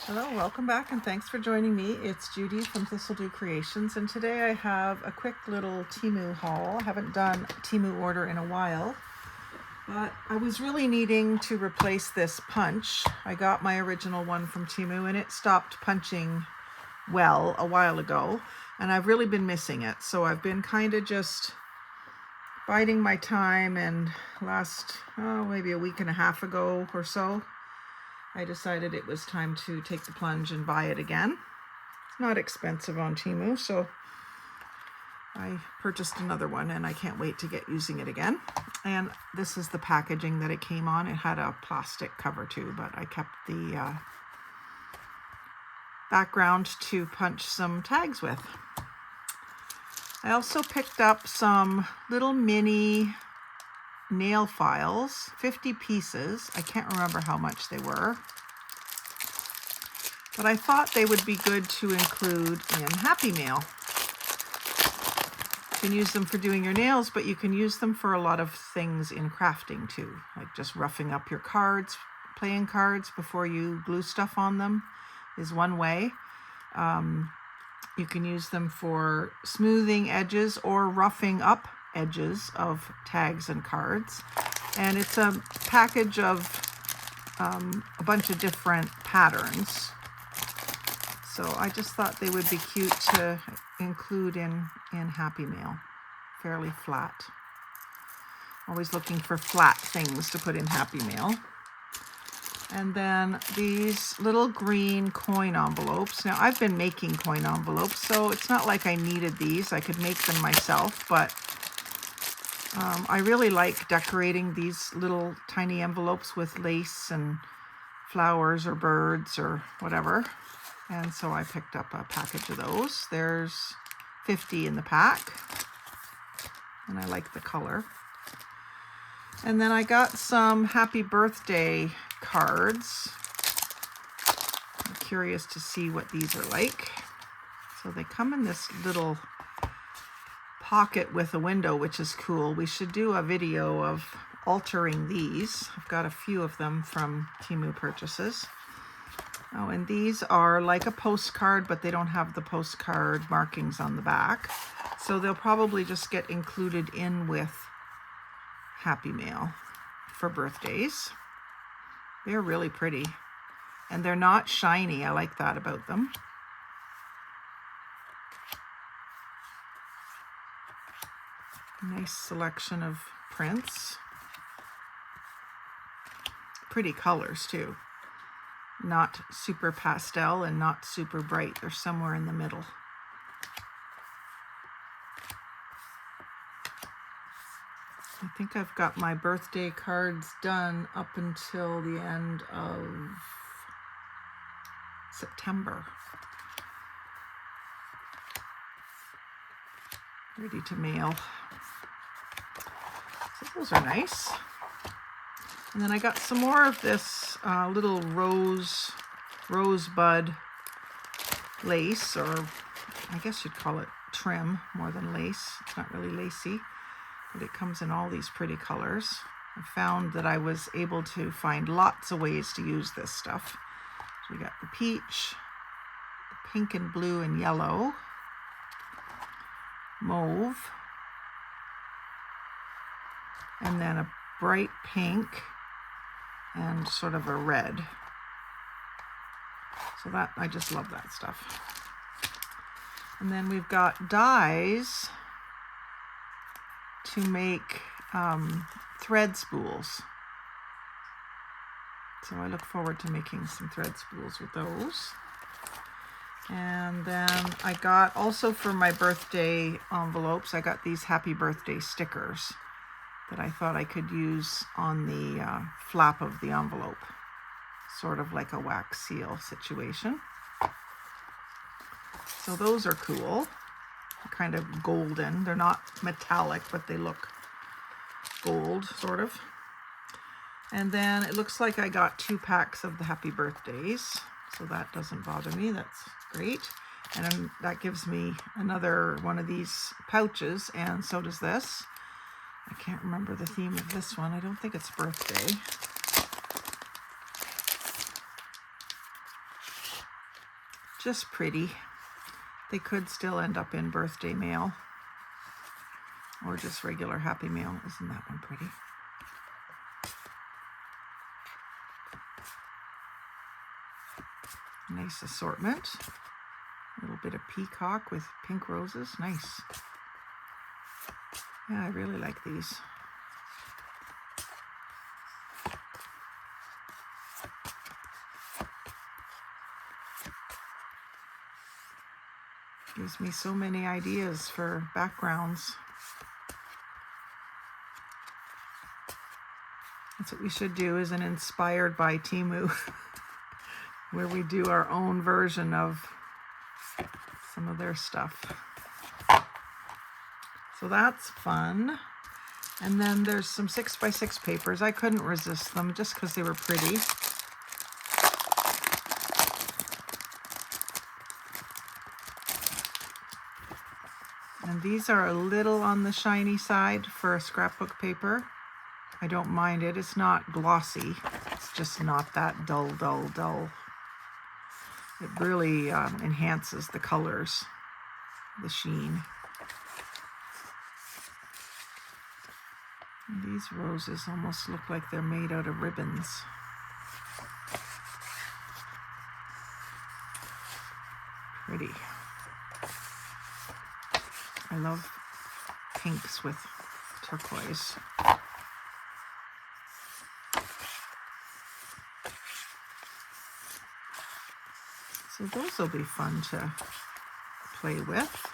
Hello, welcome back, and thanks for joining me. It's Judy from Thistledew Creations, and today I have a quick little Temu haul. I haven't done a Temu order in a while, but I was really needing to replace this punch. I got my original one from Temu, and it stopped punching well a while ago, and I've really been missing it. So I've been kind of just biding my time, and maybe a week and a half ago or so, I decided it was time to take the plunge and buy it again. It's not expensive on Temu, so I purchased another one and I can't wait to get using it again. And this is the packaging that it came on. It had a plastic cover too, but I kept the background to punch some tags with. I also picked up some little mini nail files, 50 pieces. I can't remember how much they were, but I thought they would be good to include in Happy Mail. You can use them for doing your nails, but you can use them for a lot of things in crafting too, like just roughing up your cards, playing cards before you glue stuff on them is one way. You can use them for smoothing edges or roughing up edges of tags and cards, and it's a package of a bunch of different patterns, so I just thought they would be cute to include in Happy Mail. Fairly flat. Always looking for flat things to put in Happy Mail. And then these little green coin envelopes. Now, I've been making coin envelopes, so it's not like I needed these. I could make them myself, but I really like decorating these little tiny envelopes with lace and flowers or birds or whatever. And so I picked up a package of those. There's 50 in the pack, and I like the color. And then I got some happy birthday cards. I'm curious to see what these are like. So they come in this little pocket with a window, which is cool. We should do a video of altering these. I've got a few of them from Temu purchases. Oh, and these are like a postcard, but they don't have the postcard markings on the back. So they'll probably just get included in with Happy Mail for birthdays. They're really pretty, and they're not shiny. I like that about them. Nice selection of prints. Pretty colors too. Not super pastel and not super bright. They're somewhere in the middle. I think I've got my birthday cards done up until the end of September. Ready to mail. So those are nice. And then I got some more of this little rosebud lace, or I guess you'd call it trim more than lace. It's not really lacy, but it comes in all these pretty colors. I found that I was able to find lots of ways to use this stuff. So we got the peach, the pink and blue and yellow, mauve, and then a bright pink and sort of a red. So that, I just love that stuff. And then we've got dies to make thread spools. So I look forward to making some thread spools with those. And then I got, also for my birthday envelopes, I got these happy birthday stickers that I thought I could use on the flap of the envelope. Sort of like a wax seal situation. So those are cool. They're kind of golden. They're not metallic, but they look gold, sort of. And then it looks like I got 2 packs of the happy birthdays, so that doesn't bother me. That's great. And that gives me another one of these pouches, and so does this. I can't remember the theme of this one. I don't think it's birthday. just pretty. They could still end up in birthday mail or just regular Happy Mail. Isn't that one pretty? Nice assortment. A little bit of peacock with pink roses. Nice. Yeah, I really like these. Gives me so many ideas for backgrounds. That's what we should do, is an inspired by Temu, where we do our own version of some of their stuff. So that's fun. And then there's some 6x6 papers. I couldn't resist them just because they were pretty. And these are a little on the shiny side for scrapbook paper. I don't mind it. It's not glossy. It's just not that dull. It really enhances the colors, the sheen. And these roses almost look like they're made out of ribbons. Pretty. I love pinks with turquoise. So those will be fun to play with.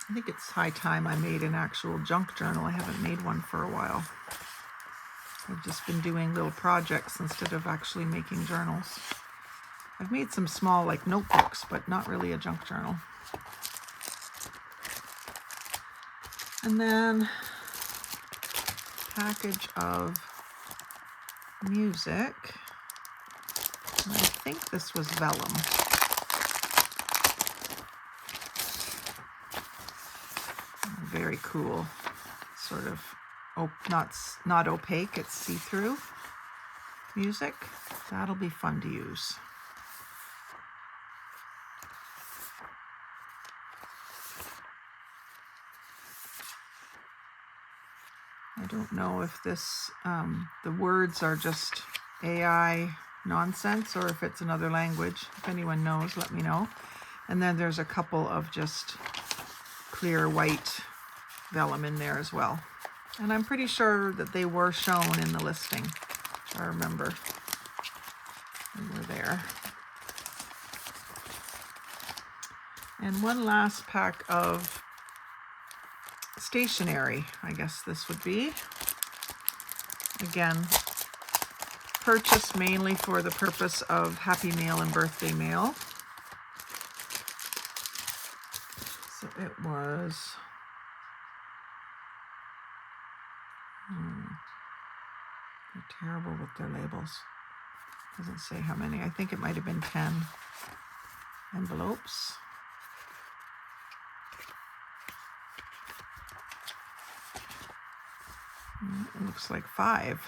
I think it's high time I made an actual junk journal. I haven't made one for a while. I've just been doing little projects instead of actually making journals. I've made some small like notebooks, but not really a junk journal. And then package of music. And I think this was vellum. Very cool, sort of not opaque, it's see-through music. That'll be fun to use. I don't know if this, the words are just AI nonsense or if it's another language. If anyone knows, let me know. And then there's a couple of just clear white vellum in there as well. And I'm pretty sure that they were shown in the listing. I remember they were there. And one last pack of stationery, I guess this would be. Again, purchased mainly for the purpose of Happy Mail and birthday mail. So it was they're terrible with their labels. Doesn't say how many. I think it might have been 10 envelopes. It looks like 5.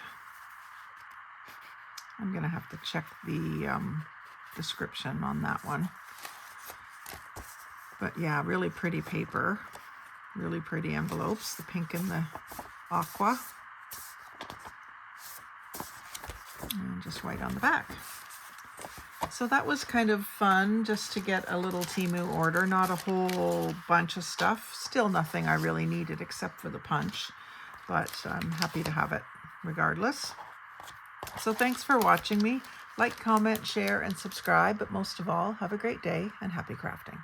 I'm going to have to check the description on that one. But yeah, really pretty paper. Really pretty envelopes. The pink and the aqua. And just white on the back. So that was kind of fun just to get a little Temu order. Not a whole bunch of stuff. Still nothing I really needed except for the punch. But I'm happy to have it regardless. So thanks for watching me. Like, comment, share, and subscribe. But most of all, have a great day and happy crafting.